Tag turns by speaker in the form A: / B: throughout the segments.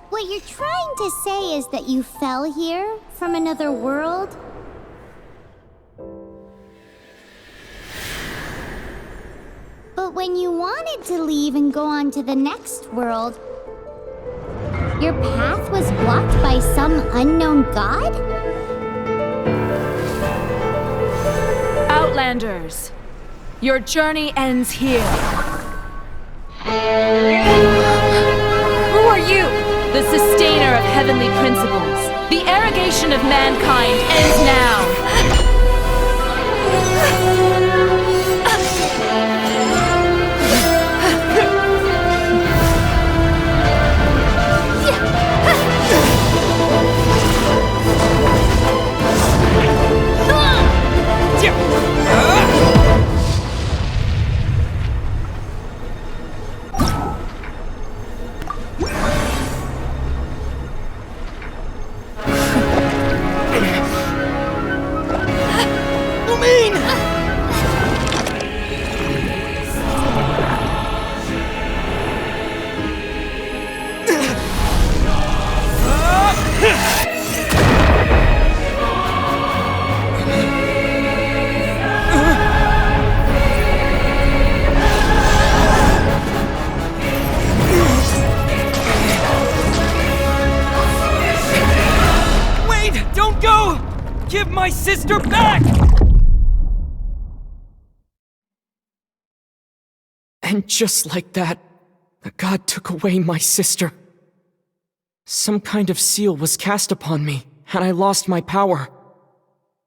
A: What you're trying to say is that you fell here from another world? But when you wanted to leave and go on to the next world, your path was blocked by some unknown god?
B: Outlanders, your journey ends here. Who are you? The sustainer of heavenly principles. The arrogation of mankind ends now.
C: Give my sister back! And just like that, the god took away my sister. Some kind of seal was cast upon me, and I lost my power.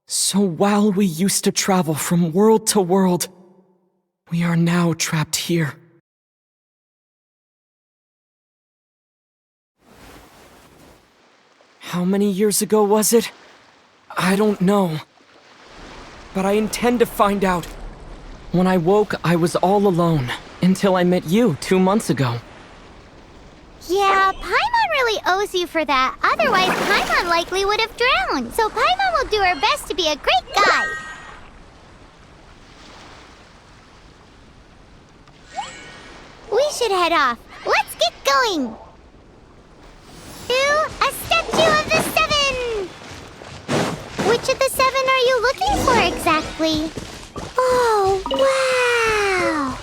C: So while we used to travel from world to world, we are now trapped here. How many years ago was it? I don't know. But I intend to find out. When I woke, I was all alone, until I met you 2 months ago.
A: Yeah, Paimon really owes you for that. Otherwise, Paimon likely would have drowned. So Paimon will do her best to be a great guide. We should head off. Let's get going. To a statue of the seven! Which of the seven are you looking for exactly? Oh, wow!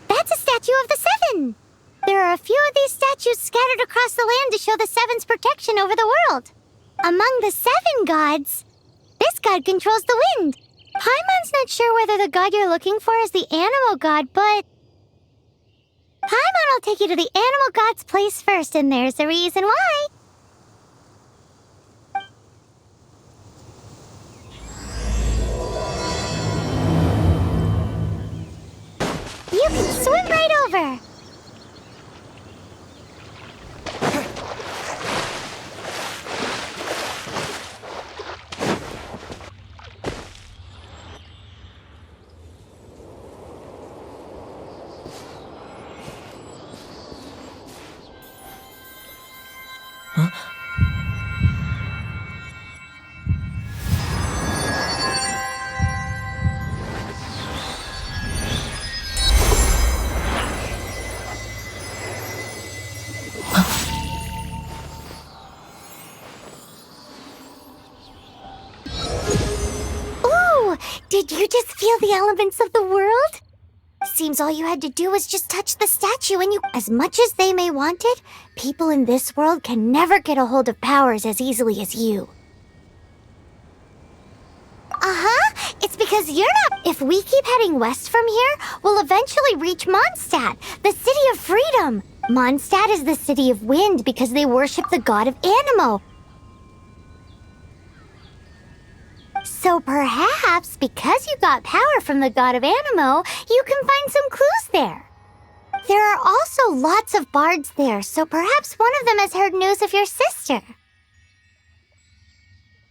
A: That's a statue of the seven! There are a few of these statues scattered across the land to show the seven's protection over the world. Among the seven gods, this god controls the wind. Paimon's not sure whether the god you're looking for is the animal god, but Paimon will take you to the animal god's place first, and there's the reason why. You can swim right over. Did you just feel the elements of the world? Seems all you had to do was just touch the statue and you... As much as they may want it, people in this world can never get a hold of powers as easily as you. Uh-huh, it's because you're not... If we keep heading west from here, we'll eventually reach Mondstadt, the city of freedom. Mondstadt is the city of wind because they worship the god of Anemo. So perhaps, because you got power from the god of Anemo, you can find some clues there. There are also lots of bards there, so perhaps one of them has heard news of your sister.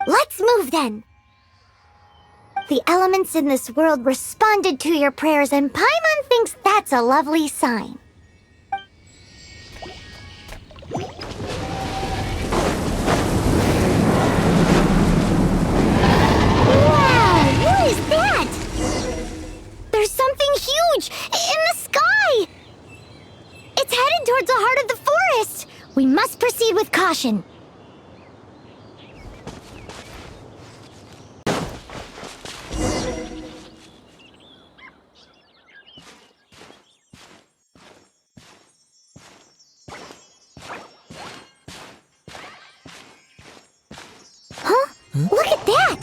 A: Let's move then. The elements in this world responded to your prayers, and Paimon thinks that's a lovely sign. location. Huh? Look at that!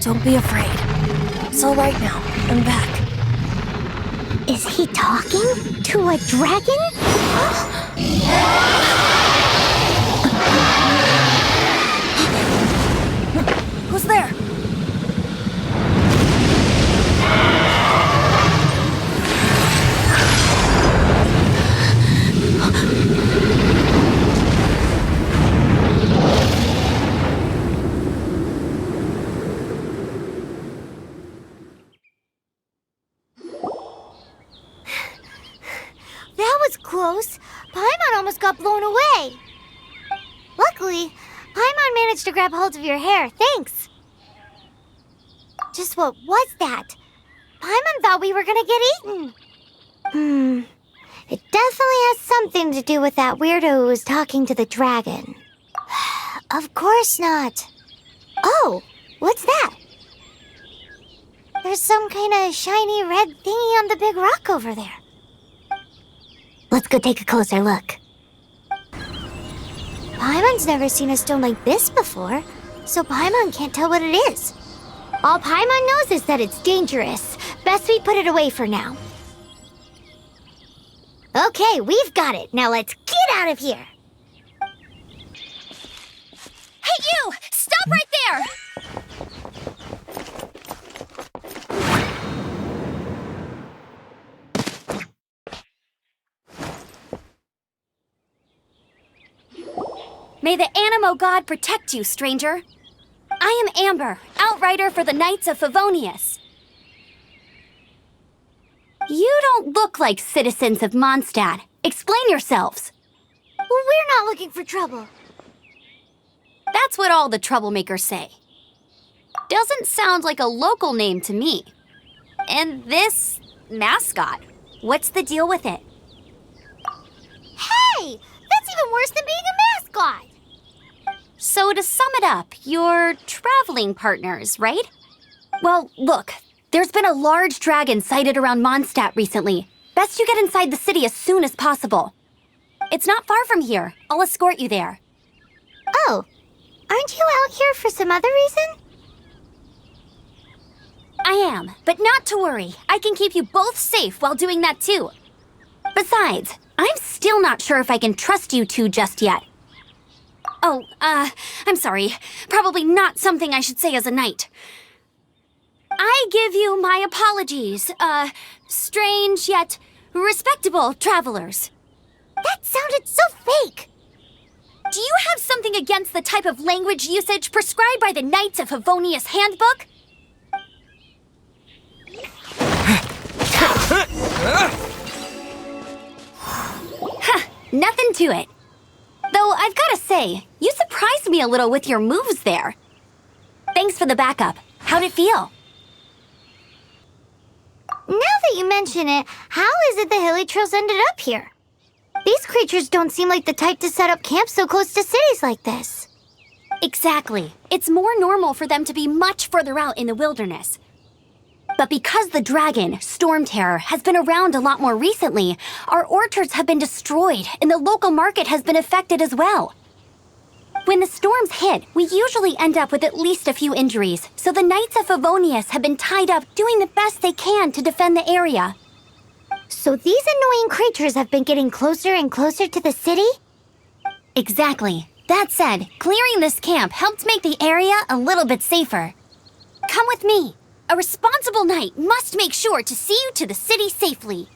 D: Don't be afraid. It's all right now. I'm back.
A: Is he talking to a dragon?
D: Who's there?
A: That was close. Paimon almost got blown away. Luckily, Paimon managed to grab hold of your hair. Thanks. Just what was that? Paimon thought we were gonna get eaten. It definitely has something to do with that weirdo who was talking to the dragon. Of course not. Oh, what's that? There's some kind of shiny red thingy on the big rock over there. Let's go take a closer look. Paimon's never seen a stone like this before, so Paimon can't tell what it is. All Paimon knows is that it's dangerous. Best we put it away for now. Okay, we've got it. Now let's get out of here.
D: Hey, you! Stop right there! May the Animo God protect you, stranger. I am Amber, outrider for the Knights of Favonius. You don't look like citizens of Mondstadt. Explain yourselves.
A: Well, we're not looking for trouble.
D: That's what all the troublemakers say. Doesn't sound like a local name to me. And this mascot, what's the deal with it?
A: Hey! That's even worse than being a mascot!
D: So to sum it up, you're traveling partners, right? Well, look, there's been a large dragon sighted around Mondstadt recently. Best you get inside the city as soon as possible. It's not far from here. I'll escort you there.
A: Oh, aren't you out here for some other reason?
D: I am, but not to worry. I can keep you both safe while doing that too. Besides, I'm still not sure if I can trust you two just yet. Oh, I'm sorry. Probably not something I should say as a knight. I give you my apologies, strange yet respectable travelers.
A: That sounded so fake!
D: Do you have something against the type of language usage prescribed by the Knights of Favonius Handbook? Huh, nothing to it. Though I've gotta say, you surprised me a little with your moves there. Thanks for the backup. How'd it feel?
A: Now that you mention it, how is it the Hilly Trails ended up here? These creatures don't seem like the type to set up camp so close to cities like this.
D: Exactly. It's more normal for them to be much further out in the wilderness. But because the dragon, Storm Terror, has been around a lot more recently, our orchards have been destroyed and the local market has been affected as well. When the storms hit, we usually end up with at least a few injuries, so the Knights of Favonius have been tied up doing the best they can to defend the area.
A: So these annoying creatures have been getting closer and closer to the city?
D: Exactly. That said, clearing this camp helped make the area a little bit safer. Come with me. A responsible knight must make sure to see you to the city safely.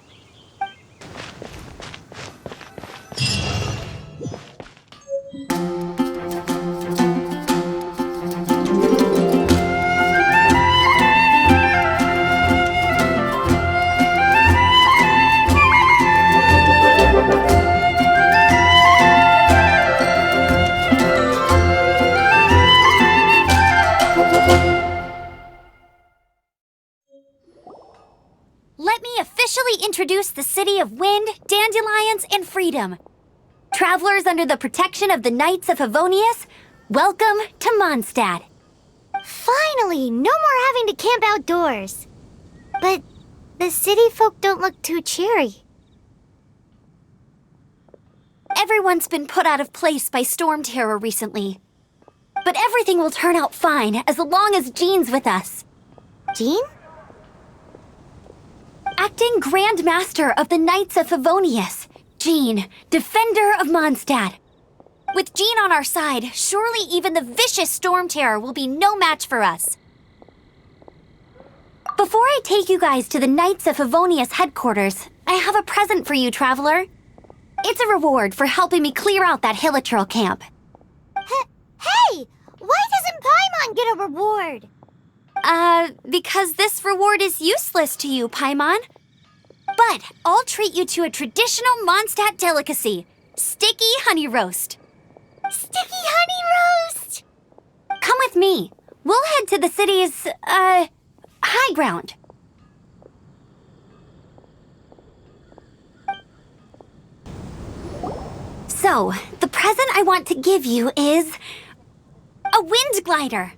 D: let me officially introduce the city of wind, dandelions, and freedom. Travelers under the protection of the Knights of Favonius, welcome to Mondstadt.
A: Finally, no more having to camp outdoors. But the city folk don't look too cheery.
D: Everyone's been put out of place by storm terror recently. But everything will turn out fine as long as Jean's with us.
A: Jean?
D: Acting Grand Master of the Knights of Favonius, Jean, Defender of Mondstadt. With Jean on our side, surely even the vicious storm terror will be no match for us. Before I take you guys to the Knights of Favonius headquarters, I have a present for you, Traveler. It's a reward for helping me clear out that Hilichurl camp.
A: Hey! Why doesn't Paimon get a reward?
D: Because this reward is useless to you, Paimon. But I'll treat you to a traditional Mondstadt delicacy, sticky honey roast.
A: Sticky honey roast!
D: Come with me. We'll head to the city's, high ground. So, the present I want to give you is a wind glider.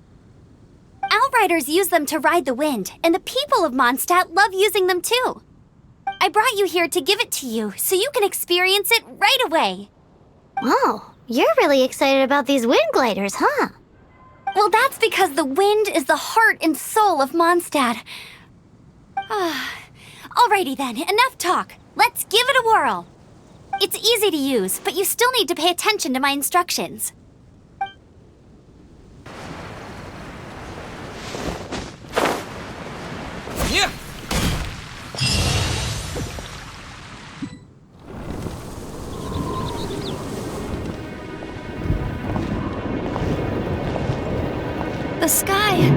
D: Outriders use them to ride the wind, and the people of Mondstadt love using them too. I brought you here to give it to you so you can experience it right away.
A: Oh, you're really excited about these wind gliders, huh?
D: Well, that's because the wind is the heart and soul of Mondstadt. Alrighty then, enough talk. Let's give it a whirl. It's easy to use, but you still need to pay attention to my instructions.
C: Yeah!
D: The sky...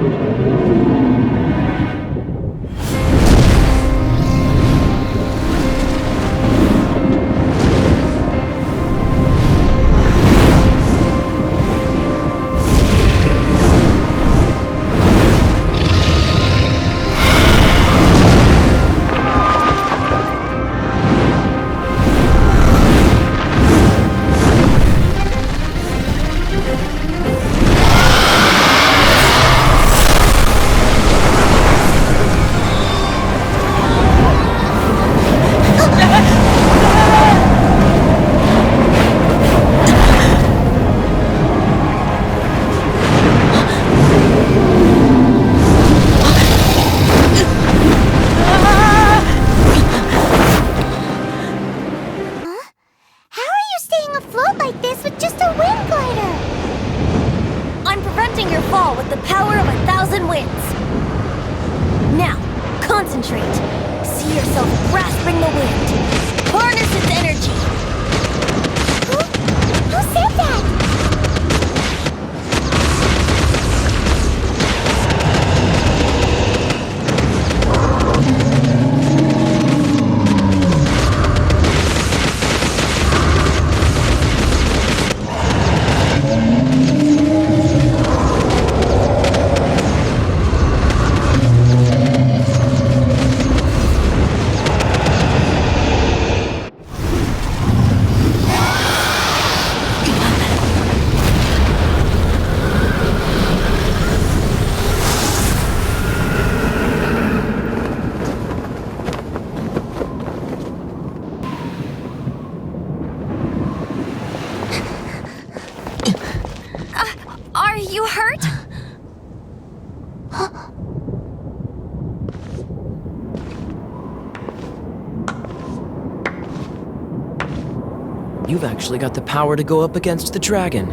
C: You've actually got the power to go up against the dragon.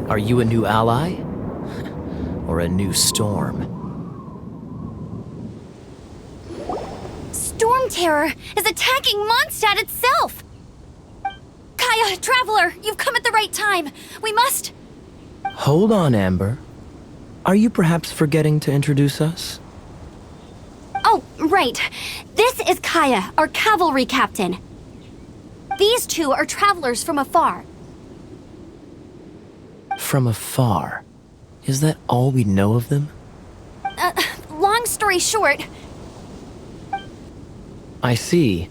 C: Are you a new ally? Or a new storm?
D: Storm Terror is attacking Mondstadt itself! Kaya, Traveler, you've come at the right time. We must...
C: Hold on, Amber. Are you perhaps forgetting to introduce us?
D: Oh, right. This is Kaya, our cavalry captain. These two are travelers from afar.
C: From afar? Is that all we know of them?
D: Long story short,
E: I see.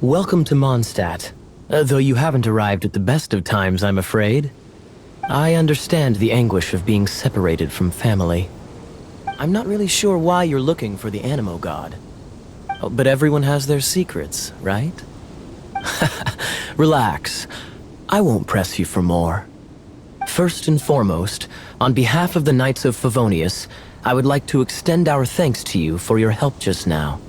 E: Welcome to Mondstadt. Though you haven't arrived at the best of times, I'm afraid. I understand the anguish of being separated from family. I'm not really sure why you're looking for the Animo God. Oh, but everyone has their secrets, right? Relax. I won't press you for more. First and foremost, on behalf of the Knights of Favonius, I would like to extend our thanks to you for your help just now.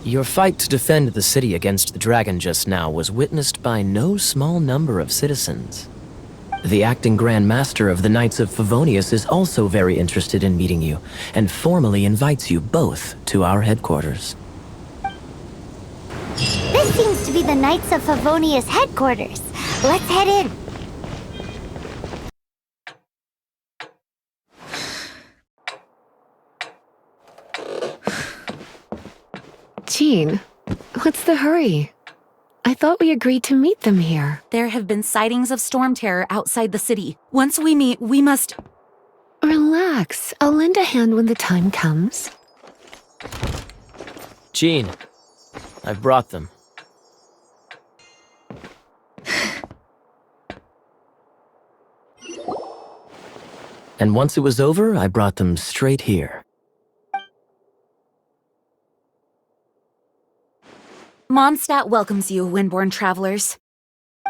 E: Your fight to defend the city against the dragon just now was witnessed by no small number of citizens. The acting Grand Master of the Knights of Favonius is also very interested in meeting you, and formally invites you both to our headquarters.
A: This seems to be the Knights of Favonius headquarters. Let's head in.
F: Jean, what's the hurry? I thought we agreed to meet them here.
B: There have been sightings of storm terror outside the city. Once we meet, we must...
F: Relax. I'll lend a hand when the time comes.
E: Jean, I've brought them. And once it was over, I brought them straight here.
B: Mondstadt welcomes you, Windborn travelers.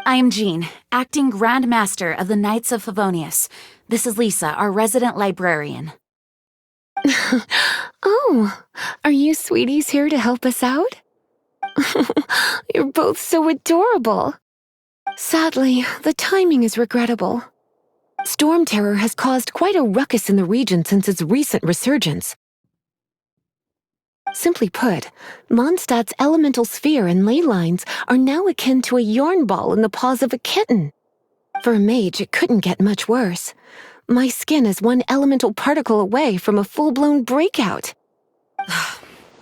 B: I am Jean, acting Grand Master of the Knights of Favonius. This is Lisa, our resident librarian.
F: Oh, are you sweeties here to help us out? You're both so adorable. Sadly, the timing is regrettable. Storm terror has caused quite a ruckus in the region since its recent resurgence. Simply put, Mondstadt's elemental sphere and ley lines are now akin to a yarn ball in the paws of a kitten. For a mage, it couldn't get much worse. My skin is one elemental particle away from a full-blown breakout.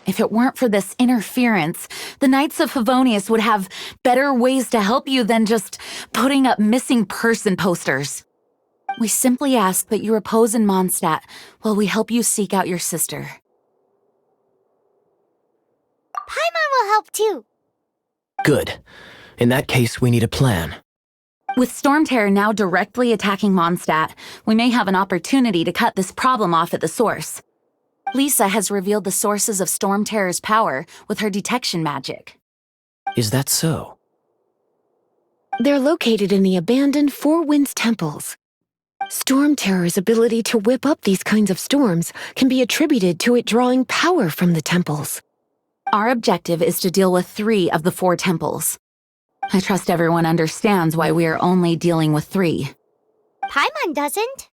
B: If it weren't for this interference, the Knights of Favonius would have better ways to help you than just putting up missing person posters. We simply ask that you repose in Mondstadt while we help you seek out your sister.
A: Paimon will help too.
E: Good. In that case, we need a plan.
B: With storm terror now directly attacking Mondstadt, we may have an opportunity to cut this problem off at the source. Lisa has revealed the sources of storm terror's power with her detection magic.
E: Is that so?
F: They're located in the abandoned Four Winds temples. Storm terror's ability to whip up these kinds of storms can be attributed to it drawing power from the temples.
B: Our objective is to deal with 3 of the 4 temples. I trust everyone understands why we are only dealing with 3.
A: Paimon doesn't.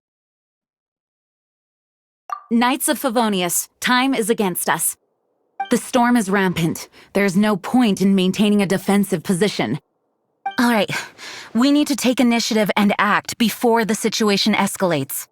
B: Knights of Favonius, time is against us. The storm is rampant. There's no point in maintaining a defensive position. All right, we need to take initiative and act before the situation escalates.